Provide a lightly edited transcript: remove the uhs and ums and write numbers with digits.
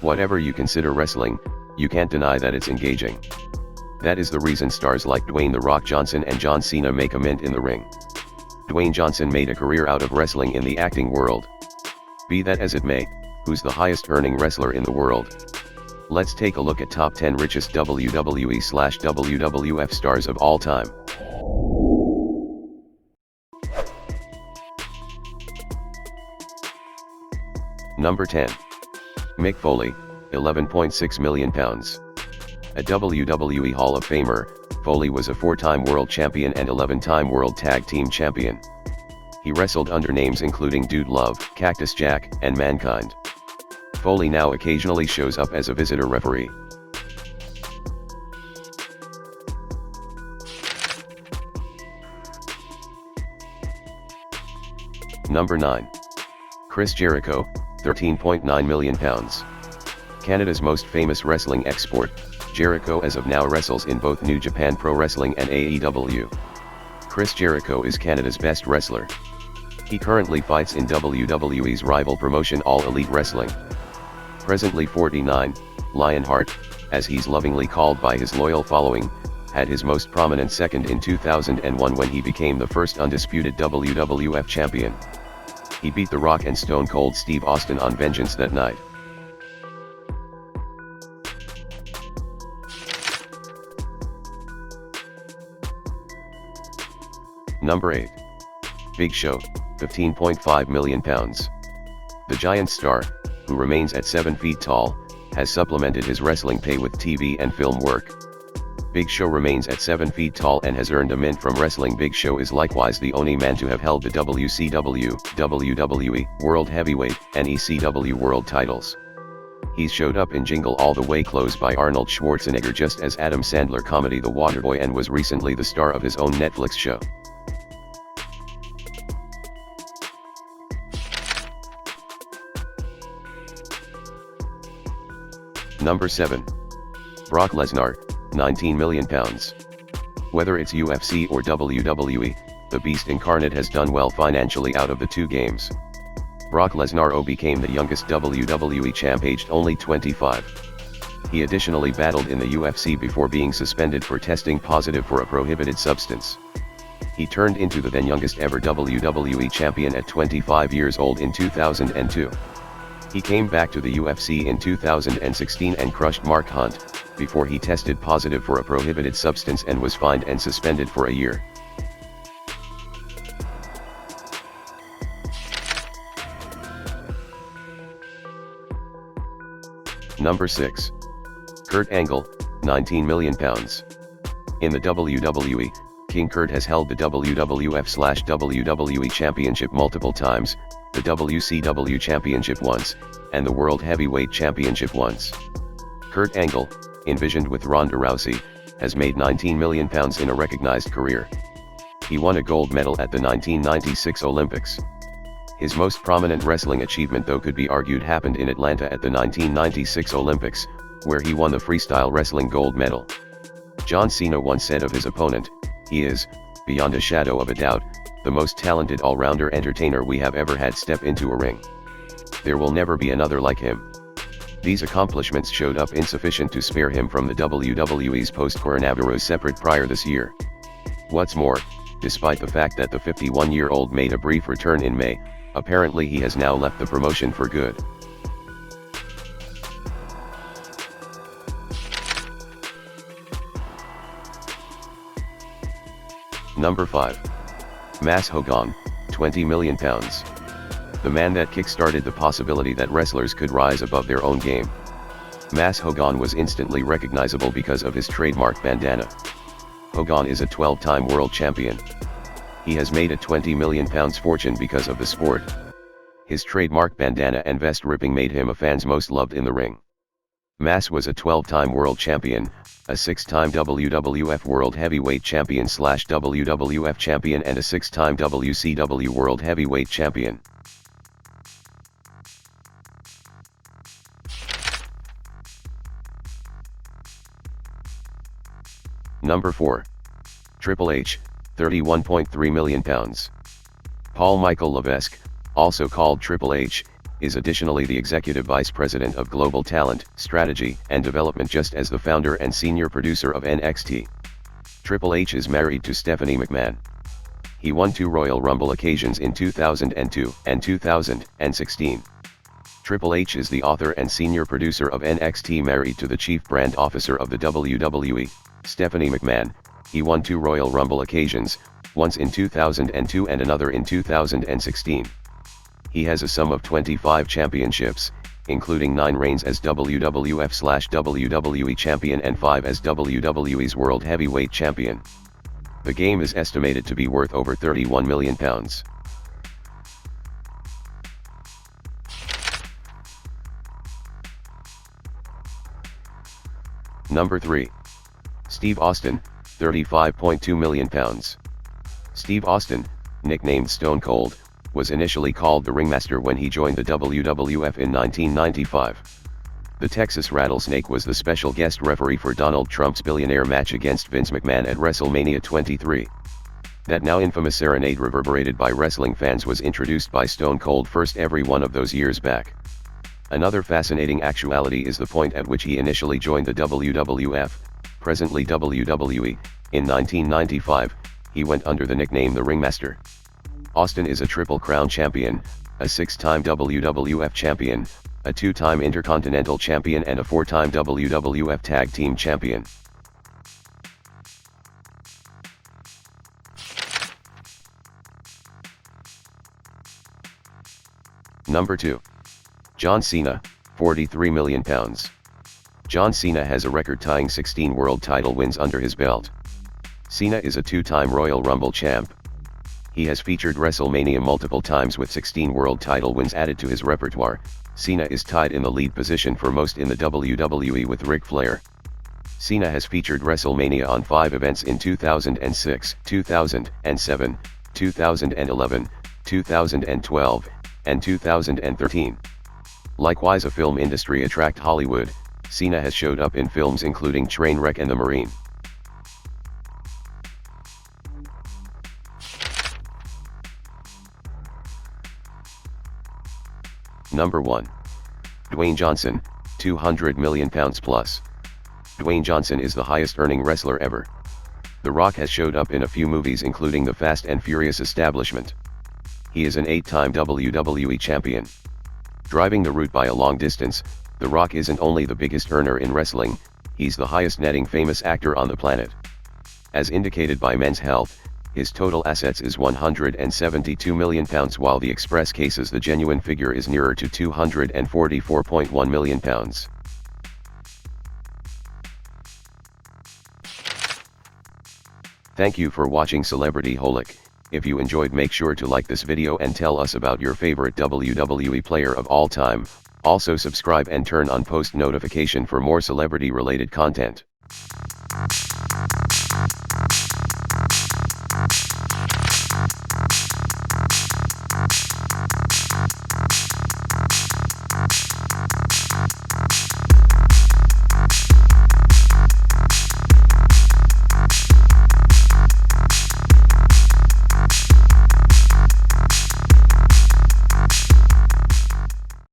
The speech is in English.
Whatever you consider wrestling, you can't deny that it's engaging. That is the reason stars like Dwayne "The Rock" Johnson and John Cena make a mint in the ring. Dwayne Johnson made a career out of wrestling in the acting world. Be that as it may, who's the highest earning wrestler in the world? Let's take a look at top 10 richest WWE/WWF stars of all time. Number 10. Mick Foley, £11.6 million. A WWE Hall of Famer, Foley was a 4-time world champion and 11-time world tag team champion. He wrestled under names including Dude Love, Cactus Jack, and Mankind. Foley now occasionally shows up as a visitor referee. Number 9. Chris Jericho, £13.9 million. Canada's most famous wrestling export, Jericho as of now wrestles in both New Japan Pro Wrestling and AEW. Chris Jericho is Canada's best wrestler. He currently fights in WWE's rival promotion All Elite Wrestling. Presently 49, Lionheart, as he's lovingly called by his loyal following, had his most prominent second in 2001 when he became the first undisputed WWF champion. He beat The Rock and Stone Cold Steve Austin on Vengeance that night. Number 8. Big Show, £15.5 million. The Giant star, who remains at 7 feet tall, has supplemented his wrestling pay with TV and film work. Big Show remains at 7 feet tall and has earned a mint from wrestling. Big Show is likewise the only man to have held the WCW, WWE, World Heavyweight, and ECW World titles. He's showed up in Jingle All the Way Close by Arnold Schwarzenegger just as Adam Sandler comedy The Waterboy and was recently the star of his own Netflix show. Number 7. Brock Lesnar, £19 million. Whether it's UFC or WWE, the Beast incarnate has done well financially out of the two games. Brock Lesnar became the youngest WWE champ aged only 25. He additionally battled in the UFC before being suspended for testing positive for a prohibited substance. He turned into the then youngest ever WWE champion at 25 years old in 2002. He came back to the UFC in 2016 and crushed Mark Hunt, before he tested positive for a prohibited substance and was fined and suspended for a year. Number 6. Kurt Angle, £19 million. In the WWE, King Kurt has held the WWF/WWE Championship multiple times, the WCW Championship once, and the World Heavyweight Championship once. Kurt Angle, envisioned with Ronda Rousey, has made £19 million in a recognized career. He won a gold medal at the 1996 Olympics. His most prominent wrestling achievement though could be argued happened in Atlanta at the 1996 Olympics, where he won the freestyle wrestling gold medal. John Cena once said of his opponent, "He is, beyond a shadow of a doubt, the most talented all-rounder entertainer we have ever had step into a ring. There will never be another like him." These accomplishments showed up insufficient to spare him from the WWE's post-coronavirus separate prior this year. What's more, despite the fact that the 51-year-old made a brief return in May, apparently he has now left the promotion for good. Number 5. Mass Hogan, £20 million. The man that kick-started the possibility that wrestlers could rise above their own game. Mass Hogan was instantly recognizable because of his trademark bandana. Hogan is a 12-time world champion. He has made a £20 million fortune because of the sport. His trademark bandana and vest ripping made him a fan's most loved in the ring. Mass was a 12-time world champion, a 6-time WWF World Heavyweight Champion / WWF Champion and a 6-time WCW World Heavyweight Champion. Number 4. Triple H, £31.3 million. Paul Michael Levesque, also called Triple H, is additionally the Executive Vice President of Global Talent, Strategy, and Development just as the founder and senior producer of NXT. Triple H is married to Stephanie McMahon. He won 2 Royal Rumble occasions in 2002 and 2016. Triple H is the author and senior producer of NXT, married to the Chief Brand Officer of the WWE, Stephanie McMahon. He won 2 Royal Rumble occasions, once in 2002 and another in 2016. He has a sum of 25 championships, including 9 reigns as WWF/WWE Champion and 5 as WWE's World Heavyweight Champion. The game is estimated to be worth over £31 million. Number 3. Steve Austin, £35.2 million. Steve Austin, nicknamed Stone Cold, was initially called the Ringmaster when he joined the WWF in 1995. The Texas Rattlesnake was the special guest referee for Donald Trump's billionaire match against Vince McMahon at WrestleMania 23. That now infamous serenade reverberated by wrestling fans was introduced by Stone Cold first every one of those years back. Another fascinating actuality is the point at which he initially joined the WWF, presently WWE. In 1995, he went under the nickname the Ringmaster. Austin is a Triple Crown champion, a 6-time WWF champion, a 2-time Intercontinental champion and a 4-time WWF Tag Team champion. Number 2. John Cena, £43 million. John Cena has a record-tying 16 world title wins under his belt. Cena is a 2-time Royal Rumble champ. He has featured WrestleMania multiple times with 16 world title wins added to his repertoire. Cena is tied in the lead position for most in the WWE with Ric Flair. Cena has featured WrestleMania on 5 events in 2006, 2007, 2011, 2012, and 2013. Likewise, a film industry attract Hollywood, Cena has showed up in films including Trainwreck and The Marine. Number 1. Dwayne Johnson, £200 million plus. Dwayne Johnson is the highest earning wrestler ever. The Rock has showed up in a few movies including The Fast and Furious Establishment. He is an 8-time WWE champion. Driving the route by a long distance, The Rock isn't only the biggest earner in wrestling, he's the highest netting famous actor on the planet. As indicated by Men's Health, his total assets is £172 million, while the Express cases the genuine figure is nearer to £244.1 million. Thank you for watching Celebrity Holic. If you enjoyed, make sure to like this video and tell us about your favorite WWE player of all time. Also subscribe and turn on post notification for more celebrity related content.